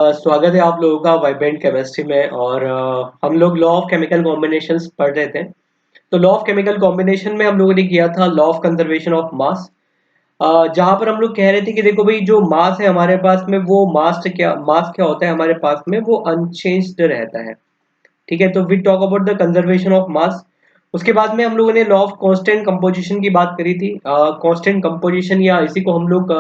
स्वागत है आप लोगों का वाइब्रेंट केमिस्ट्री में। और हम लोग लॉ ऑफ केमिकल कॉम्बिनेशंस पढ़ रहे थे। तो लॉ ऑफ केमिकल कॉम्बिनेशन में हम लोगों ने किया था लॉ ऑफ कंजर्वेशन ऑफ मास। जहां पर हम लोग कह रहे थे कि देखो भाई, जो मास है हमारे पास में, वो मास क्या होता है हमारे पास में, वो अनचेंज्ड रहता है। ठीक है, तो we talk about the conservation of mass. उसके बाद में हम लोगों ने लॉ ऑफ कांस्टेंट कंपोजिशन की बात करी थी। कांस्टेंट कंपोजिशन, या इसी को हम लोग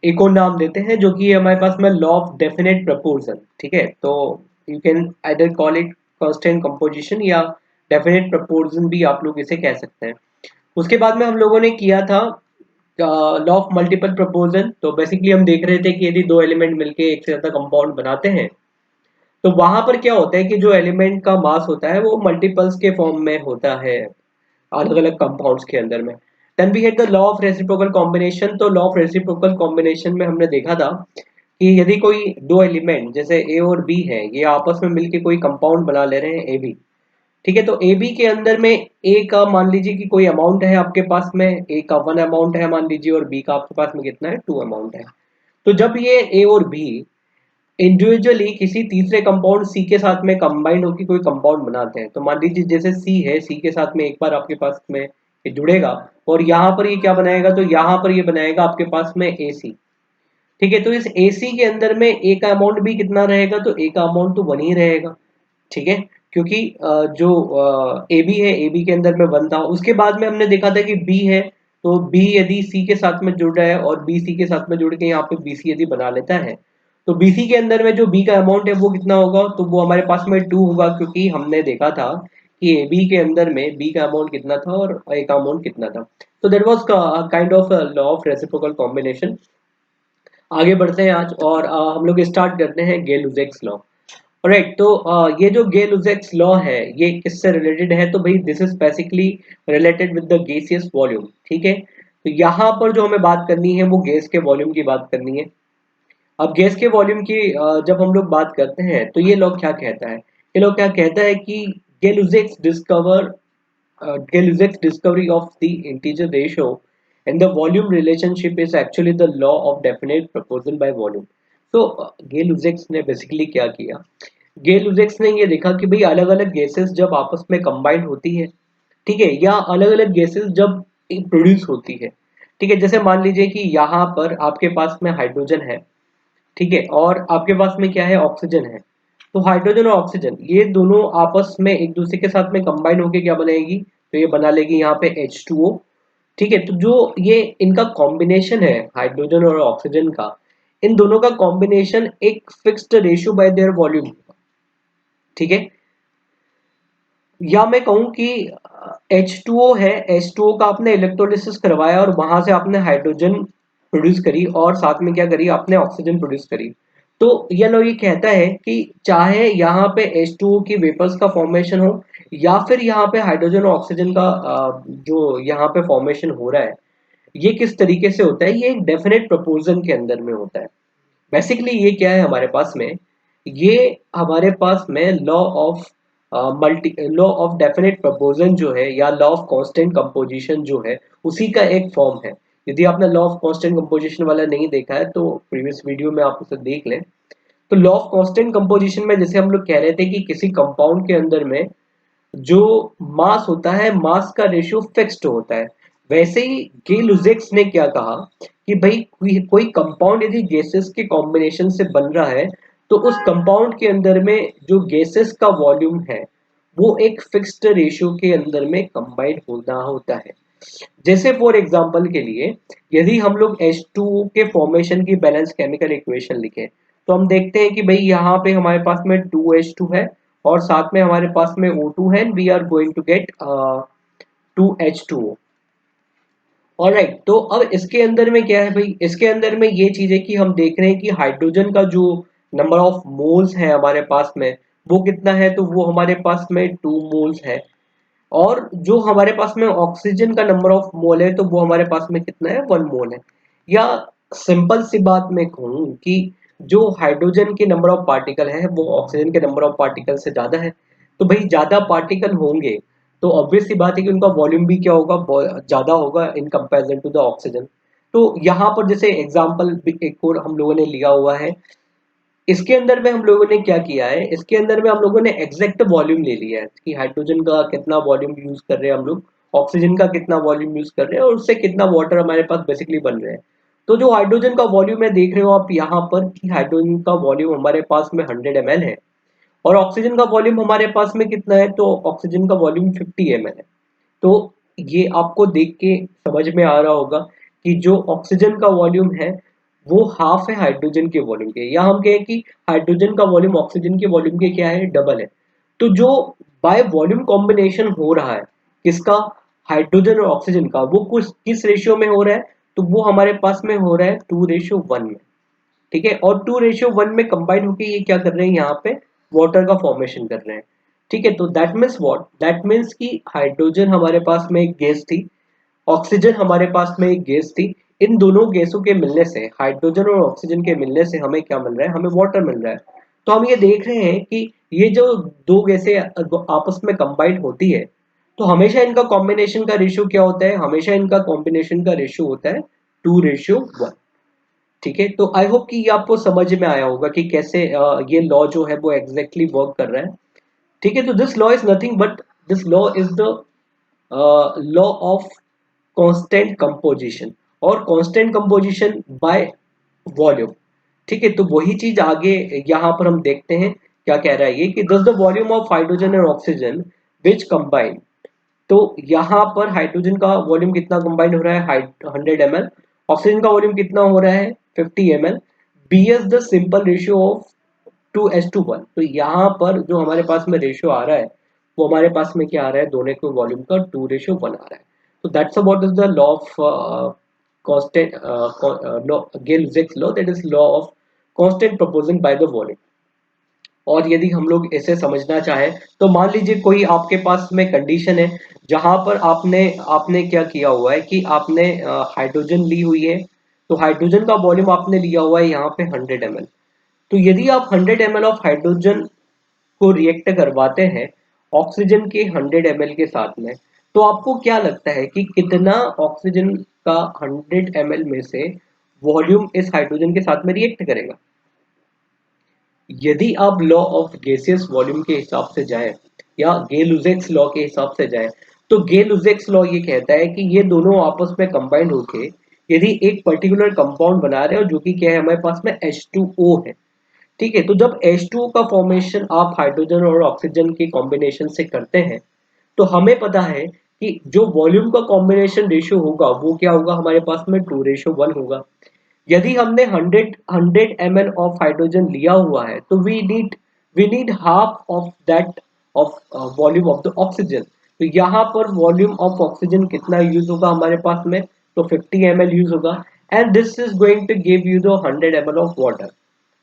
एक और नाम देते हैं, जो कि हमारे पास में लॉ ऑफ डेफिनेट प्रपोर्शन। ठीक है, तो you can either call it constant composition या डेफिनेट प्रपोर्शन भी आप लोग इसे कह सकते हैं। उसके बाद में हम लोगों ने किया था लॉ ऑफ मल्टीपल प्रपोर्शन। तो बेसिकली हम देख रहे थे कि यदि दो एलिमेंट मिलके एक से ज्यादा कंपाउंड बनाते हैं, तो वहां पर क्या होता है कि जो एलिमेंट का मास होता है वो मल्टीपल्स के फॉर्म में होता है अलग अलग कंपाउंड्स के अंदर में। Then we had the law of reciprocal combination. तो लॉ ऑफ रेसिप्रोकल कॉम्बिनेशन में हमने देखा था कि यदि कोई दो एलिमेंट जैसे ए और बी है, ये आपस में मिलके कोई कंपाउंड बना ले रहे हैं ए बी। ठीक है, तो ए बी के अंदर में ए का मान लीजिए कि कोई अमाउंट है आपके पास में, ए का 1 अमाउंट है मान लीजिए, और बी का आपके पास में कितना है, 2 अमाउंट है। तो जब ये ए और बी इंडिविजुअली किसी तीसरे कंपाउंड सी के साथ में कंबाइंड होकर कोई कंपाउंड बनाते हैं, तो मान लीजिए जैसे सी है, सी के साथ में एक बार आपके पास में ये जुड़ेगा, और यहाँ पर ये क्या बनाएगा, तो यहाँ पर ये बनाएगा आपके पास में ए सी। ठीक है, तो इस ए सी के अंदर में ए का अमाउंट भी कितना रहेगा, तो ए का अमाउंट तो 1 ही रहेगा। ठीक है, क्योंकि जो ए बी है, ए बी के अंदर में 1 था। उसके बाद में हमने देखा था कि बी है, तो बी यदि सी के साथ में जुड़ रहा है और बी सी के साथ में जुड़ के यहाँ पे बी सी यदि बना लेता है, तो बी सी के अंदर में जो बी का अमाउंट है वो कितना होगा, तो वो हमारे पास में 2 होगा, क्योंकि हमने देखा था कि ए बी के अंदर में बी का अमाउंट कितना था और ए का अमाउंट कितना था। तो that was kind of law of reciprocal combination. आगे बढ़ते हैं आज, और हम लोग स्टार्ट करते हैं गेल-लुज़ैक्स लॉ। राइट, तो ये जो गेल-लुज़ैक्स लॉ है, ये किससे रिलेटेड है, तो भाई this is basically related with the gaseous volume. ठीक है, तो यहाँ पर जो हमें बात करनी है वो गैस के वॉल्यूम की बात करनी है। अब गैस के वॉल्यूम की जब हम लोग बात करते हैं, तो ये लॉ क्या कहता है, ये लॉ क्या कहता है कि गेल-लुज़ैक्स discover Gay-Lussac's discovery of the integer ratio and the volume relationship is actually the law of definite proportion by volume. तो Gay-Lussac's ने बेसिकली क्या किया, Gay-Lussac's ने ये देखा कि भाई अलग अलग गैसेस जब आपस में कंबाइंड होती है, ठीक है, या अलग अलग गैसेस जब प्रोड्यूस होती है, ठीक है, जैसे मान लीजिए कि यहाँ पर आपके पास में हाइड्रोजन है, ठीक है, और आपके पास में क्या है, ऑक्सीजन है। तो हाइड्रोजन और ऑक्सीजन ये दोनों आपस में एक दूसरे के साथ में कंबाइन होके क्या बनाएगी, तो ये बना लेगी यहाँ पे H2O। ठीक है, तो जो ये इनका कॉम्बिनेशन है हाइड्रोजन और ऑक्सीजन का, इन दोनों का कॉम्बिनेशन एक fixed ratio by there volume. ठीक है, या मैं कहूं कि H2O है, H2O का आपने इलेक्ट्रोलिसिस करवाया और वहां से आपने हाइड्रोजन प्रोड्यूस करी, और साथ में क्या करी आपने, ऑक्सीजन प्रोड्यूस करी। तो ये लोग ये कहता है कि चाहे यहाँ पे H2O की वेपर्स का फॉर्मेशन हो, या फिर यहाँ पे हाइड्रोजन और ऑक्सीजन का जो यहाँ पे फॉर्मेशन हो रहा है, ये किस तरीके से होता है, ये एक डेफिनेट प्रोपोर्शन के अंदर में होता है। बेसिकली ये क्या है हमारे पास में, ये हमारे पास में law of multi law of definite proportion जो है, या लॉ ऑफ कांस्टेंट कंपोजिशन जो है, उसी का एक फॉर्म है। यदि आपने लॉ ऑफ कांस्टेंट कंपोजिशन वाला नहीं देखा है, तो प्रीवियस वीडियो में आप उसे देख लें। तो लॉ ऑफ कांस्टेंट कंपोजिशन में जैसे हम लोग कह रहे थे कि किसी कंपाउंड के अंदर में जो मास होता है, मास का रेशियो फिक्स्ड होता है। वैसे ही गे-लुज़ैक्स ने क्या कहा कि भाई कोई कंपाउंड यदि गैसेस के कॉम्बिनेशन से बन रहा है, तो उस कंपाउंड के अंदर में जो गैसेस का वॉल्यूम है, वो एक फिक्स्ड रेशियो के अंदर में कंबाइंड होना होता है। जैसे फॉर एग्जांपल के लिए, यदि हम लोग H2O के फॉर्मेशन की बैलेंस केमिकल इक्वेशन लिखें, तो हम देखते हैं कि भाई यहाँ पे हमारे पास में 2H2 है, और साथ में हमारे पास में O2 है, and we are going to get 2H2O। Alright, तो अब इसके अंदर में क्या है भाई, इसके अंदर में ये चीज है कि हम देख रहे हैं कि हाइड्रोजन का जो नंबर ऑफ मोल्स है हमारे पास में, वो कितना है, तो वो हमारे पास में 2 मोल्स है। और जो हमारे पास में ऑक्सीजन का नंबर ऑफ मोल है, तो वो हमारे पास में कितना है, 1 मोल है। या सिंपल सी बात मैं कहूँ कि जो हाइड्रोजन के नंबर ऑफ पार्टिकल है वो ऑक्सीजन के नंबर ऑफ पार्टिकल से ज्यादा है। तो भाई ज्यादा पार्टिकल होंगे, तो ऑब्वियस सी बात है कि उनका वॉल्यूम भी क्या होगा, ज्यादा होगा in comparison to the oxygen. तो यहाँ पर जैसे एग्जांपल एक और हम लोगों ने लिया हुआ है, इसके अंदर में हम लोगों ने क्या किया है, इसके अंदर में हम लोगों ने एग्जैक्ट वॉल्यूम ले लिया है कि हाइड्रोजन का कितना वॉल्यूम यूज कर रहे हैं हम लोग, ऑक्सीजन का कितना वॉल्यूम यूज कर रहे हैं और उससे कितना वाटर हमारे पास बेसिकली बन रहे हैं। तो जो हाइड्रोजन का वॉल्यूम है देख रहे हो आप यहाँ पर कि हाइड्रोजन का वॉल्यूम हमारे पास में 100 ml है और ऑक्सीजन का वॉल्यूम हमारे पास में कितना है, तो ऑक्सीजन का वॉल्यूम 50 ml है। तो ये आपको देख के समझ में आ रहा होगा कि जो ऑक्सीजन का वॉल्यूम है वो हाफ है हाइड्रोजन के वॉल्यूम के, या हम कहें कि हाइड्रोजन का वॉल्यूम ऑक्सीजन के वॉल्यूम के क्या है, डबल है। तो जो बाय वॉल्यूम कॉम्बिनेशन हो रहा है किसका, हाइड्रोजन और ऑक्सीजन का, वो कुछ किस रेशियो में हो रहा है, तो वो हमारे पास में हो रहा है 2:1 में। ठीक है, और 2:1 में कंबाइन होके ये क्या कर रहे हैं, यहाँ पे वाटर का फॉर्मेशन कर रहे हैं। ठीक है, तो that means what, that means कि हाइड्रोजन हमारे पास में एक गैस थी, ऑक्सीजन हमारे पास में एक गैस थी। इन दोनों गैसों के मिलने से, हाइड्रोजन और ऑक्सीजन के मिलने से हमें क्या मिल रहा है, हमें वाटर मिल रहा है। तो हम ये देख रहे हैं कि ये जो दो गैसें आपस में कंबाइन होती है तो हमेशा इनका कॉम्बिनेशन का रेशियो क्या होता है, हमेशा इनका कॉम्बिनेशन का रेशियो होता है 2:1। ठीक है, तो आई होप कि ये आपको समझ में आया होगा कि कैसे ये लॉ जो है वो एग्जैक्टली वर्क कर रहा है। ठीक है, तो this law is nothing but this law is the law of constant composition और कांस्टेंट कंपोजिशन बाय वॉल्यूम। ठीक है, तो वही चीज आगे यहाँ पर हम देखते हैं क्या कह रहा है ये कि दस द वॉल्यूम ऑफ हाइड्रोजन और ऑक्सीजन विच कंबाइन। तो यहाँ पर हाइड्रोजन का वॉल्यूम कितना कंबाइन हो रहा है, 100 ml, ऑक्सीजन का वॉल्यूम कितना हो रहा है 50 ml, be as the simple ratio of 2:1। तो यहाँ पर जो हमारे पास में रेशियो आ रहा है वो हमारे पास में क्या आ रहा है, दोनों के वॉल्यूम का 2:1 आ रहा है। तो that's about is the law of constant law, Gay Lussac's law, that is law of constant proportion by the volume. और यदि हम लोग इसे समझना चाहें तो मान लीजिए कोई आपके पास में कंडीशन है जहां पर आपने आपने क्या किया हुआ है कि आपने हाइड्रोजन ली हुई है। तो हाइड्रोजन का वॉल्यूम आपने लिया हुआ है यहाँ पे 100 ml। तो यदि आप 100 ml ऑफ हाइड्रोजन को रिएक्ट करवाते हैं ऑक्सीजन के 100 ml के साथ में, तो आपको क्या लगता है कि कितना ऑक्सीजन का 100 ml में से वॉल्यूम इस हाइड्रोजन के साथ में रिएक्ट करेगा। यदि आप लॉ ऑफ गैसियस वॉल्यूम के हिसाब से जाएं या गेल-लुज़ैक्स लॉ के हिसाब से जाएं, तो गेल-लुज़ैक्स लॉ ये कहता है कि ये दोनों आपस में कंबाइंड होके यदि एक पर्टिकुलर कंपाउंड बना रहे हो जो कि क्या है हमारे पास में H2O है। ठीक है, तो जब H2O का फॉर्मेशन आप हाइड्रोजन और ऑक्सीजन के कॉम्बिनेशन से करते हैं तो हमें पता है कि जो वॉल्यूम का कॉम्बिनेशन रेशियो होगा वो क्या होगा, हमारे पास में 2:1 होगा। यदि हमने 100 ml ऑफ हाइड्रोजन लिया हुआ है तो we need half of that of volume of the oxygen. तो यहाँ पर वॉल्यूम ऑफ ऑक्सीजन कितना यूज होगा हमारे पास में, तो 50 ml यूज होगा and this is going to give you the 100 ml of water.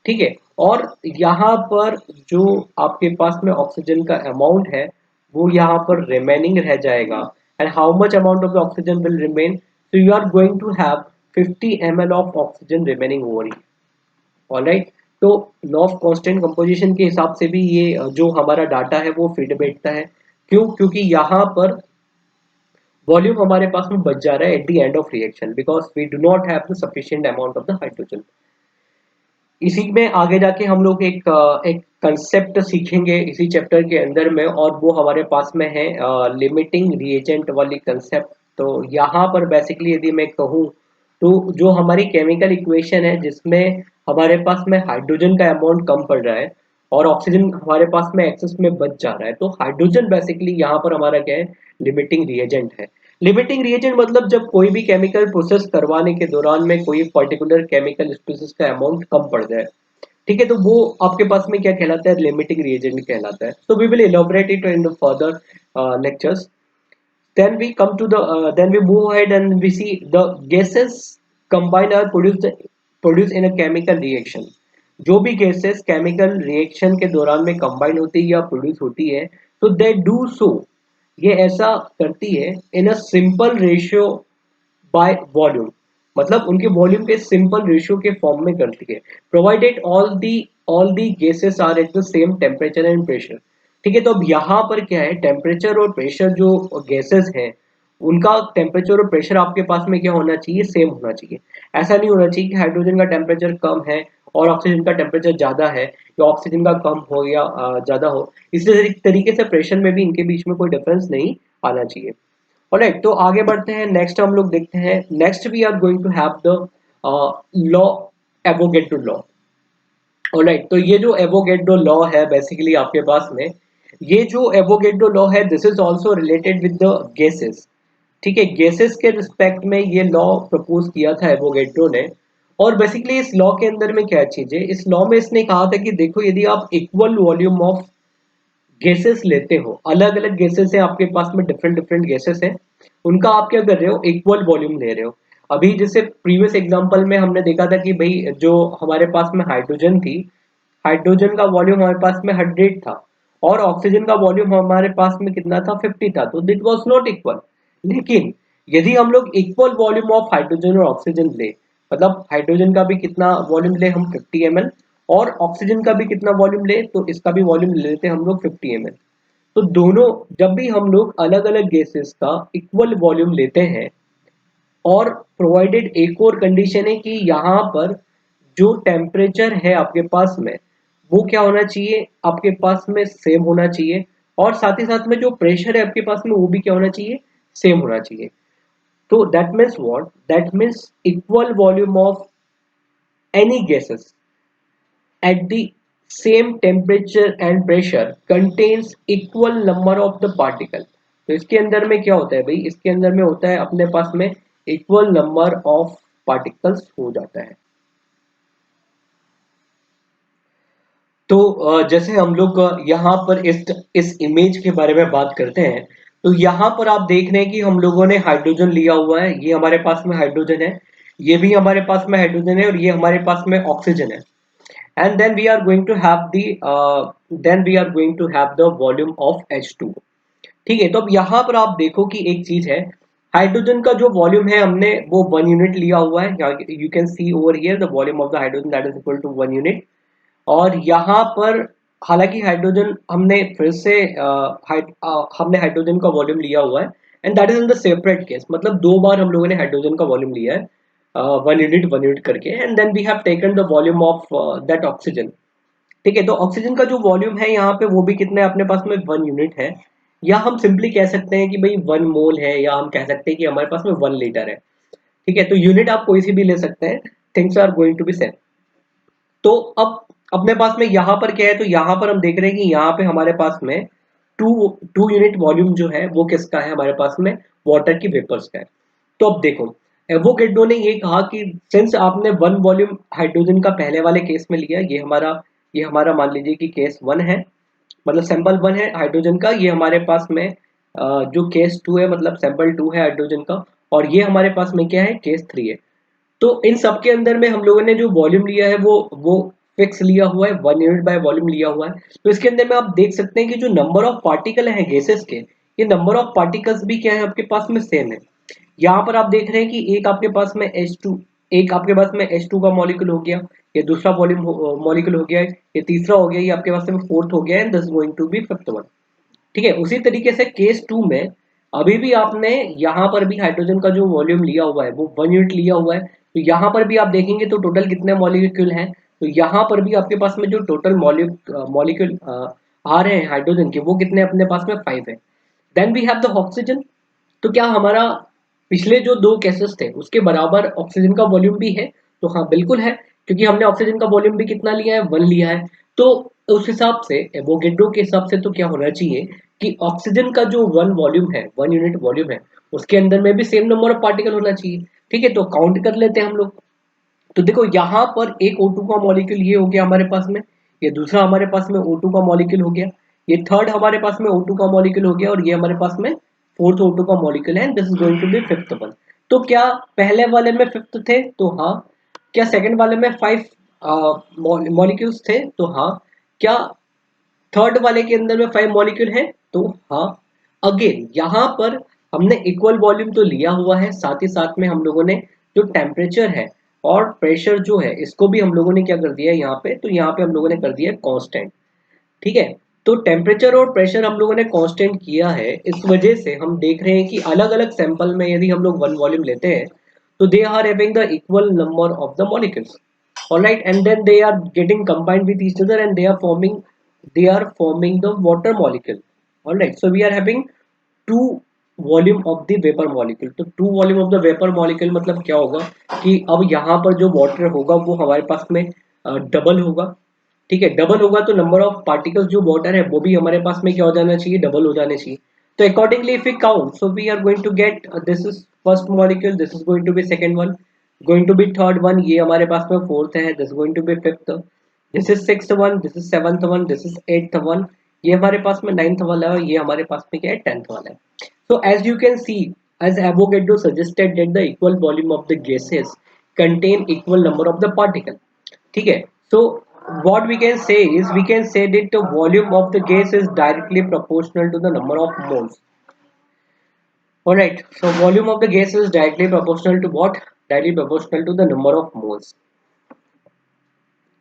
ठीक है, और यहाँ पर जो आपके पास में ऑक्सीजन का अमाउंट है वो यहाँ पर रिमेनिंग रह जाएगा। And how much amount of the oxygen will remain, so you are going to have 50 ml of oxygen remaining over here। Alright, तो लॉ ऑफ कांस्टेंट कंपोजिशन के हिसाब से भी ये जो हमारा डाटा है वो फिट बैठता है। क्यों, क्योंकि यहाँ पर वॉल्यूम हमारे पास में बच जा रहा है at the end of reaction because we do not have the sufficient amount of the hydrogen. इसी में आगे जाके हम लोग एक कंसेप्ट सीखेंगे इसी चैप्टर के अंदर में और वो हमारे पास में है लिमिटिंग रिएजेंट वाली कंसेप्ट। तो यहाँ पर बेसिकली यदि मैं कहूँ तो जो हमारी केमिकल इक्वेशन है जिसमें हमारे पास में हाइड्रोजन का अमाउंट कम पड़ रहा है और ऑक्सीजन हमारे पास में एक्सेस में बच जा रहा है, तो हाइड्रोजन बेसिकली यहाँ पर हमारा क्या है, लिमिटिंग रिएजेंट है। लिमिटिंग रिएजेंट मतलब जब कोई भी केमिकल प्रोसेस करवाने के दौरान में कोई पर्टिकुलर केमिकल स्पीसीज का अमाउंट कम पड़ जाए। ठीक है, तो वो आपके पास में क्या कहलाता है, लिमिटिंग रिएजेंट कहलाता है। So we will elaborate it in the further lectures. Then we move ahead and we see the gases combined are produced in a chemical reaction। जो भी गैसेस केमिकल रिएक्शन के दौरान में कंबाइन होती है या प्रोड्यूस होती है तो दे डू सो, ये ऐसा करती है in a simple ratio by volume, मतलब उनके वॉल्यूम के सिंपल रेशियो के फॉर्म में करती है, provided all the gases are at the same temperature and pressure. ठीक है, तो अब यहाँ पर क्या है, टेम्परेचर और प्रेशर जो गैसेस हैं उनका टेम्परेचर और प्रेशर आपके पास में क्या होना चाहिए, सेम होना चाहिए। ऐसा नहीं होना चाहिए कि हाइड्रोजन का टेम्परेचर कम है और ऑक्सीजन का टेम्परेचर ज़्यादा है या ऑक्सीजन का कम हो या ज़्यादा हो, इसी तरीके से प्रेशर में भी इनके बीच में कोई डिफरेंस नहीं आना चाहिए। ऑलराइट, तो आगे बढ़ते हैं। नेक्स्ट हम लोग देखते हैं, next we are going to have the law, Avogadro law. Alright, तो ये जो एवोगेड्रो लॉ है बेसिकली आपके पास में, ये जो एवोगेड्रो लॉ है this is also related with the gases. ठीक है, गैसेस के रिस्पेक्ट में ये लॉ प्रपोज किया था एवोगेड्रो ने। और बेसिकली इस लॉ के अंदर में क्या चीज है, इस लॉ में इसने कहा था कि देखो यदि आप इक्वल वॉल्यूम ऑफ गैसेस लेते हो, अलग अलग गैसेस है आपके पास में, डिफरेंट डिफरेंट गैसेस है, उनका आप क्या कर रहे हो, इक्वल वॉल्यूम ले रहे हो। अभी जैसे प्रीवियस एग्जांपल में हमने देखा था कि भाई जो हमारे पास में हाइड्रोजन थी, हाइड्रोजन का वॉल्यूम हमारे पास में 100 था और ऑक्सीजन का वॉल्यूम हमारे पास में कितना था, 50 था, तो इट वाज नॉट इक्वल। लेकिन यदि हम लोग इक्वल वॉल्यूम ऑफ हाइड्रोजन और ऑक्सीजन ले, मतलब हाइड्रोजन का भी कितना वॉल्यूम ले हम, 50 ml, और ऑक्सीजन का भी कितना वॉल्यूम ले, तो इसका भी वॉल्यूम ले लेते हैं हम लोग 50 ml। तो दोनों, जब भी हम लोग अलग अलग गैसेस का इक्वल वॉल्यूम लेते हैं, और प्रोवाइडेड एक और कंडीशन है कि यहाँ पर जो टेम्परेचर है आपके पास में वो क्या होना चाहिए, आपके पास में सेम होना चाहिए, और साथ ही साथ में जो प्रेशर है आपके पास में वो भी क्या होना चाहिए, सेम होना चाहिए। तो that means what, that means equal volume of any gases at the same temperature and pressure contains equal number of the particle। तो इसके अंदर में क्या होता है भाई, इसके अंदर में होता है अपने पास में इक्वल नंबर ऑफ पार्टिकल्स हो जाता है। तो जैसे हम लोग यहाँ पर इस इमेज के बारे में बात करते हैं, तो यहाँ पर आप देख रहे हैं कि हम लोगों ने हाइड्रोजन लिया हुआ है, ये हमारे पास में हाइड्रोजन है, ये भी हमारे पास में हाइड्रोजन है, और ये हमारे पास में ऑक्सीजन है। And then we are going to have the volume of H2। ठीक है, तो अब यहाँ पर आप देखो कि एक चीज है, हाइड्रोजन का जो वॉल्यूम है हमने वो 1 यूनिट लिया हुआ है, you can see over here the volume of the hydrogen that is equal to 1 unit. और यहाँ पर हालांकि हाइड्रोजन हमने फिर से हमने हाइड्रोजन का वॉल्यूम लिया हुआ है, and that is in the separate case, मतलब दो बार हम लोगों ने हाइड्रोजन का वॉल्यूम लिया है, 1 यूनिट करके, and then we have taken the volume of that oxygen. ठीक है, तो ऑक्सीजन का जो वॉल्यूम है यहाँ पे वो भी कितना है अपने पास में, 1 यूनिट है, या हम सिंपली कह सकते हैं कि भाई 1 मोल है, या हम कह सकते हैं कि हमारे पास में 1 लीटर है। ठीक है, तो यूनिट आप कोई सी भी ले सकते हैं, things are going to be same. तो अब अपने पास में यहाँ पर क्या है, तो यहाँ पर हम देख रहे हैं कि यहाँ पे हमारे पास में टू टू यूनिट वॉल्यूम जो है वो किसका है, हमारे पास में वाटर की वेपर्स का है। तो अब देखो, एवोगेड्रो ने ये कहा कि सिंस आपने 1 वॉल्यूम हाइड्रोजन का पहले वाले केस में लिया, ये हमारा मान लीजिए कि केस 1 है, मतलब सैंपल 1 है हाइड्रोजन का, ये हमारे पास में जो केस 2 है, मतलब सैंपल 2 है हाइड्रोजन का, और ये हमारे पास में क्या है, केस 3 है। तो इन सब के अंदर में हम लोगों ने जो वॉल्यूम लिया है वो फिक्स लिया हुआ है, 1 यूनिट बाय वॉल्यूम लिया हुआ है। तो इसके अंदर में आप देख सकते हैं कि जो नंबर ऑफ पार्टिकल हैं गैसेस के, ये नंबर ऑफ पार्टिकल्स भी क्या है आपके पास में, सेम है। यहाँ पर आप देख रहे हैं कि एक आपके पास में H2, एक आपके पास में H2 का मॉलिक्यूल हो गया, ये दूसरा वॉल्यूम मॉलिक्यूल हो गया, ये तीसरा हो गया, ये आपके पास में फोर्थ हो गया, and this going to be fifth one. ठीक है, उसी तरीके से केस 2 में अभी भी आपने यहाँ पर भी हाइड्रोजन का जो वॉल्यूम लिया हुआ है वो 1 यूनिट लिया हुआ है, तो यहाँ पर भी आप देखेंगे तो टोटल कितने मॉलिक्यूल हैं, तो यहाँ पर भी आपके पास में जो टोटल मॉलिक्यूल आ रहे हैं हाइड्रोजन के, वो कितने अपने पास में 5 है। Then we have the oxygen. तो क्या हमारा पिछले जो दो केसेस थे उसके बराबर ऑक्सीजन का वॉल्यूम भी है, तो हाँ बिल्कुल है, क्योंकि हमने ऑक्सीजन का वॉल्यूम भी कितना लिया है, 1 लिया है। तो उस हिसाब से एवोगेड्रो के हिसाब से तो क्या होना चाहिए कि ऑक्सीजन का जो 1 वॉल्यूम है, 1 यूनिट वॉल्यूम है, उसके अंदर में भी सेम नंबर ऑफ पार्टिकल होना चाहिए। ठीक है, तो काउंट कर लेते हैं हम लोग। तो देखो यहाँ पर एक O2 का मॉलिक्यूल ये हो गया हमारे पास में, ये दूसरा हमारे पास में O2 का मॉलिक्यूल हो गया, ये थर्ड हमारे पास में O2 का मॉलिक्यूल हो गया, और ये हमारे पास में फोर्थ O2 का मॉलिक्यूल है, this is going to be fifth one. तो क्या पहले वाले में फिफ्थ थे, तो हाँ। क्या सेकंड वाले में 5 मॉलिक्यूल्स थे, तो हाँ। क्या थर्ड वाले के अंदर में 5 मॉलिक्यूल है, तो हाँ। अगेन यहाँ पर हमने इक्वल वॉल्यूम तो लिया हुआ है, साथ ही साथ में हम लोगों ने जो टेम्परेचर है और प्रेशर जो है इसको भी हम लोगों ने क्या कर दिया है यहाँ पे, तो यहाँ पे हम लोगों ने कर दिया है कांस्टेंट। ठीक है, तो टेम्परेचर और प्रेशर हम लोगों ने कांस्टेंट किया है, इस वजह से हम देख रहे हैं कि अलग अलग सैंपल में यदि हम लोग 1 वॉल्यूम लेते हैं तो they are having the equal number of the molecules. all right, and then they are getting combined with each other and they are forming the water molecule. All right, so we are having two volume of the vapour molecule. तो two volume of the vapour molecule मतलब क्या होगा कि अब यहाँ पर जो water होगा वो हमारे पास में डबल होगा। ठीक है, डबल होगा तो नंबर ऑफ पार्टिकल्स जो वाटर है वो भी हमारे पास में क्या हो जाना चाहिए, डबल हो जाने चाहिए। तो accordingly if we count, so we are going to get this is first molecule, this is going to be second one, going to be third one, ये हमारे पास में फोर्थ है, this going to be fifth, this is sixth one, this is seventh one, this is eighth one, ये हमारे पास में ninth वाला है और ये हमारे पास में क्या है, टेंथ वाला है। So as you can see, as Avogadro suggested that the equal volume of the gases contain equal number of the particle. ठीक है, so what we can say is we can say that the volume of the gas is directly proportional to the number of moles. Alright, so volume of the gas is directly proportional to what? Directly proportional to the number of moles.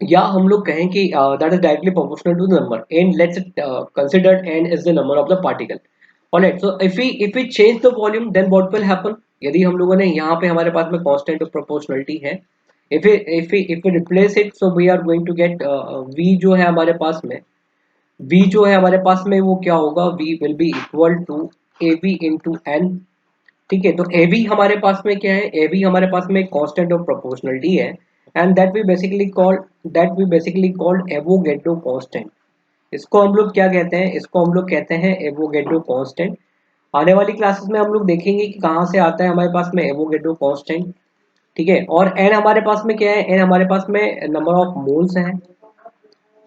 या हम लोग कहें कि that is directly proportional to the number and let's consider n is the number of the particle. Alright, so if we change the volume then what will happen? यदि हम लोगों ने यहाँ पे हमारे पास में constant of proportionality है, if we replace it, so we are going to get v जो है हमारे पास में, v जो है हमारे पास में वो क्या होगा, v will be equal to av into n। ठीक है, तो av हमारे पास में क्या है, av हमारे पास में कांस्टेंट ऑफ प्रोपोर्शनलिटी है and that we basically called Avogadro constant. इसको हम लोग क्या कहते हैं, इसको हम लोग कहते हैं एवोगैड्रो कांस्टेंट। आने वाली क्लासेस में हम लोग देखेंगे कि कहाँ से आता है हमारे पास में एवोगैड्रो कांस्टेंट। ठीक है, और एन हमारे पास में क्या है, एन हमारे पास में नंबर ऑफ मोल्स है।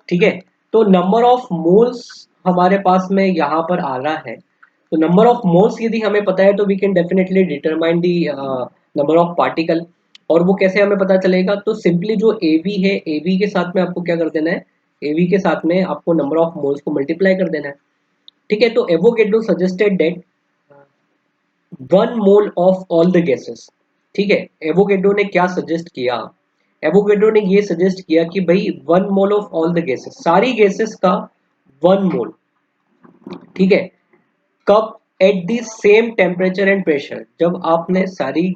ठीक है, तो नंबर ऑफ मोल्स हमारे पास में यहाँ पर आ रहा है, तो नंबर ऑफ मोल्स यदि हमें पता है तो we can definitely determine the number of particle. और वो कैसे हमें पता चलेगा, तो सिंपली जो ए वी है, ए वी के साथ में आपको क्या कर देना है, ए वी के साथ में आपको नंबर ऑफ मोल्स को मल्टीप्लाई कर देना है। ठीक है, तो Avogadro suggested that 1 mole of all the gases. ठीक है, एवोगैड्रो ने क्या सजेस्ट किया, एवोगैड्रो ने ये सजेस्ट किया कि भाई 1 mole of all the gases, सारी गैसेस का 1 मोल। ठीक है, कब, eight the same temperature and pressure, जब आपने सारी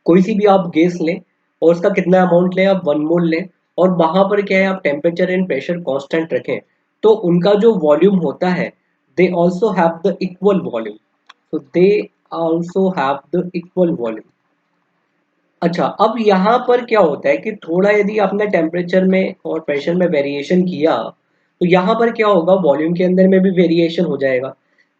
कोई सी भी आप गैस लें और उसका कितना अमाउंट लें, आप 1 मोल लें और वहां पर क्या है आप टेम्परेचर एंड प्रेशर कांस्टेंट रखें, तो उनका जो वॉल्यूम होता है they also have the equal volume. तो they also have the equal volume. अच्छा, अब यहाँ पर क्या होता है कि थोड़ा यदि आपने टेम्परेचर में और प्रेशर में वेरिएशन किया तो यहाँ पर क्या होगा, वॉल्यूम के अंदर में भी वेरिएशन हो जाएगा।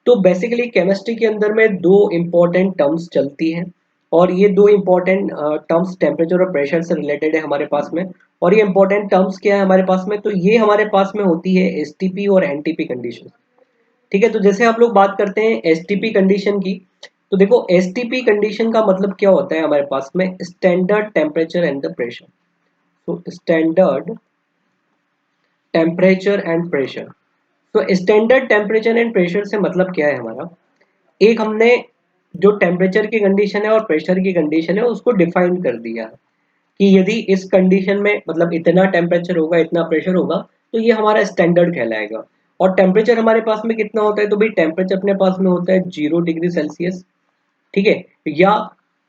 तो बेसिकली केमिस्ट्री के अंदर में दो इम्पोर्टेंट टर्म्स चलती हैं और ये दो इम्पोर्टेंट टर्म्स टेम्परेचर और प्रेशर से रिलेटेड है हमारे पास में। और ये इम्पोर्टेंट टर्म्स क्या है हमारे पास में, तो ये हमारे पास में होती है एसटीपी और एनटीपी कंडीशन। ठीक है, तो जैसे हम लोग बात करते हैं एसटीपी कंडीशन की, तो देखो एसटीपी कंडीशन का मतलब क्या होता है हमारे पास में, standard temperature and the pressure. तो स्टैंडर्ड टेम्परेचर एंड प्रेशर, तो स्टैंडर्ड टेम्परेचर एंड प्रेशर से मतलब क्या है हमारा, एक हमने जो टेम्परेचर की कंडीशन है और प्रेशर की कंडीशन है उसको डिफाइन कर दिया कि यदि इस कंडीशन में मतलब इतना टेम्परेचर होगा, इतना प्रेशर होगा, तो ये हमारा स्टैंडर्ड कहलाएगा। और टेम्परेचर हमारे पास में कितना होता है, तो भाई टेम्परेचर अपने पास में होता है 0 डिग्री सेल्सियस। ठीक है, या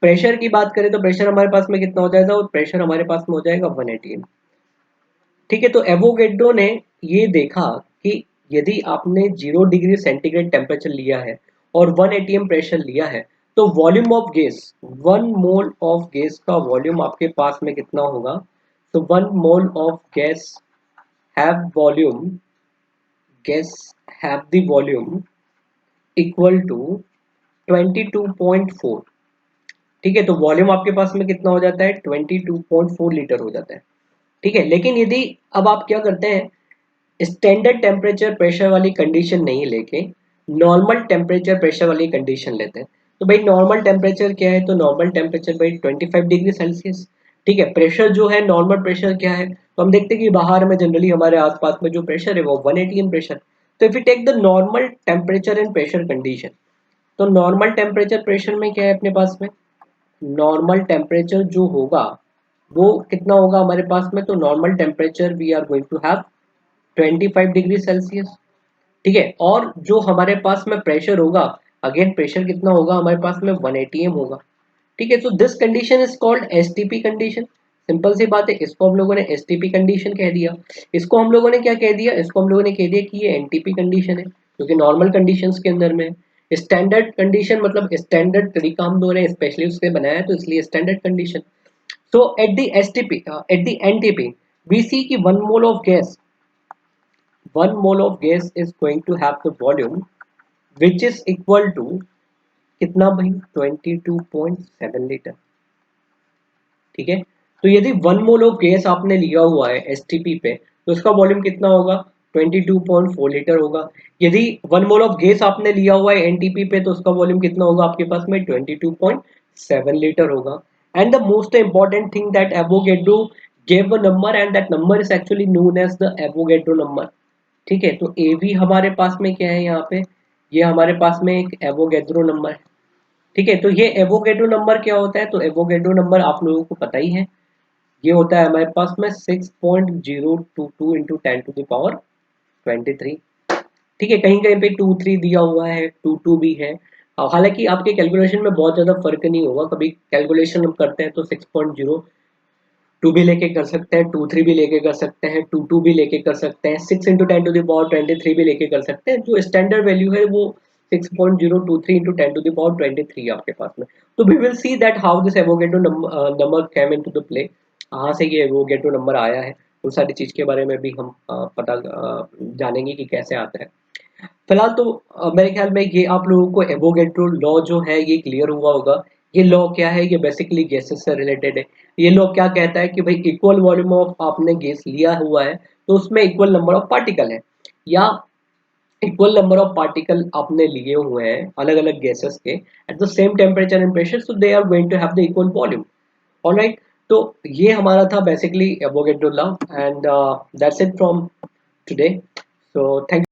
प्रेशर की बात करें तो प्रेशर हमारे पास में कितना हो जाएगा, और प्रेशर हमारे पास में हो जाएगा 180। ठीक है, तो एवोगैड्रो ने ये देखा कि यदि आपने 0 डिग्री सेंटीग्रेड टेम्परेचर लिया है और 1 atm प्रेशर लिया है, तो volume of gas, 1 mole of gas का वॉल्यूम आपके पास में कितना होगा, तो 1 mole of gas have volume, gas have the volume equal to 22.4। ठीक है, तो वॉल्यूम आपके पास में कितना हो जाता है, 22.4 लीटर हो जाता है। ठीक है, लेकिन यदि अब आप क्या करते हैं, स्टैंडर्ड टेम्परेचर प्रेशर वाली कंडीशन नहीं लेके नॉर्मल टेम्परेचर प्रेशर वाली कंडीशन लेते हैं। तो भाई नॉर्मल टेम्परेचर क्या है, तो नॉर्मल टेम्परेचर भाई 25 डिग्री सेल्सियस। ठीक है, प्रेशर जो है, नॉर्मल प्रेशर क्या है, तो हम देखते हैं कि बाहर में जनरली हमारे आसपास में जो प्रेशर है वो 1 atm प्रेशर। तो if you take the normal temperature and pressure condition, तो नॉर्मल टेम्परेचर प्रेशर में क्या है अपने पास में, नॉर्मल टेम्परेचर जो होगा वो कितना होगा हमारे पास में, तो normal temperature we are going to have 25 degree Celsius. ठीक है, और जो हमारे पास में प्रेशर होगा, अगेन प्रेशर कितना होगा हमारे पास में 1 atm होगा। ठीक है, तो this condition is called STP condition. Simple सी बात है, इसको हम लोगों ने एसटीपी कंडीशन कह दिया। इसको हम लोगों ने क्या कह दिया, इसको हम लोगों ने कह दिया कि ये एनटीपी कंडीशन है, क्योंकि नॉर्मल कंडीशंस के अंदर में स्टैंडर्ड कंडीशन मतलब स्टैंडर्ड तरीका हम लोगों ने स्पेशली उससे बनाया है, तो इसलिए standard condition. So at the STP at the NTP we see कि 1 mole of gas is going to have the volume which is equal to कितना भाई, 22.7 लीटर। ठीक है, तो यदि 1 मोल ऑफ गैस आपने लिया हुआ है एसटीपी पे, तो उसका वॉल्यूम कितना होगा, 22.4 लीटर होगा। यदि 1 मोल ऑफ गैस आपने लिया हुआ है एनटीपी पे, तो उसका वॉल्यूम कितना होगा आपके पास में, 22.7 लीटर होगा। And the most important thing that Avogadro gave a number and that number is actually known as the Avogadro number। ठीक है, तो ए वी हमारे पास में क्या है यहाँ पे, ये हमारे पास में एक एवोगैड्रो नंबर है। ठीक है, तो ये एवोगैड्रो नंबर क्या होता है, तो एवोगैड्रो नंबर आप लोगों को पता ही है, ये होता है हमारे पास में 6.022 इंटू 10⁻23। ठीक है, कहीं कहीं पे 23 दिया हुआ है, 22 भी है। हालांकि आपके कैलकुलेशन में बहुत ज्यादा फर्क नहीं होगा, कभी कैलकुलेशन हम करते हैं तो 6.02 भी लेके कर सकते हैं, 23 भी लेके कर सकते हैं, 22 भी लेके कर सकते हैं, 6 इंटू 10⁻23 भी लेके कर सकते हैं। जो स्टैंडर्ड वैल्यू है वो 6.023 इंटू 10⁻23 आपके पास में। तो we will see that how this Avogadro number came into the play, कहाँ से ये एवोगैड्रो नंबर आया है, उन सारी चीज के बारे में भी हम जानेंगे कि कैसे आता है। फिलहाल तो मेरे ख्याल में ये आप लोगों को एवोगैड्रो लॉ जो है ये क्लियर हुआ होगा। ये लॉ क्या है, ये बेसिकली गैसेस से रिलेटेड है। ये लॉ क्या कहता है कि भाई इक्वल वॉल्यूम ऑफ आपने गैस लिया हुआ है, तो उसमें इक्वल नंबर ऑफ पार्टिकल है, या इक्वल नंबर ऑफ पार्टिकल आपने लिए हुए हैं अलग अलग गैसेस के at the same temperature and pressure, so they are going to have the equal volume. Alright, तो ये हमारा था basically Avogadro law, and that's it from today. So thank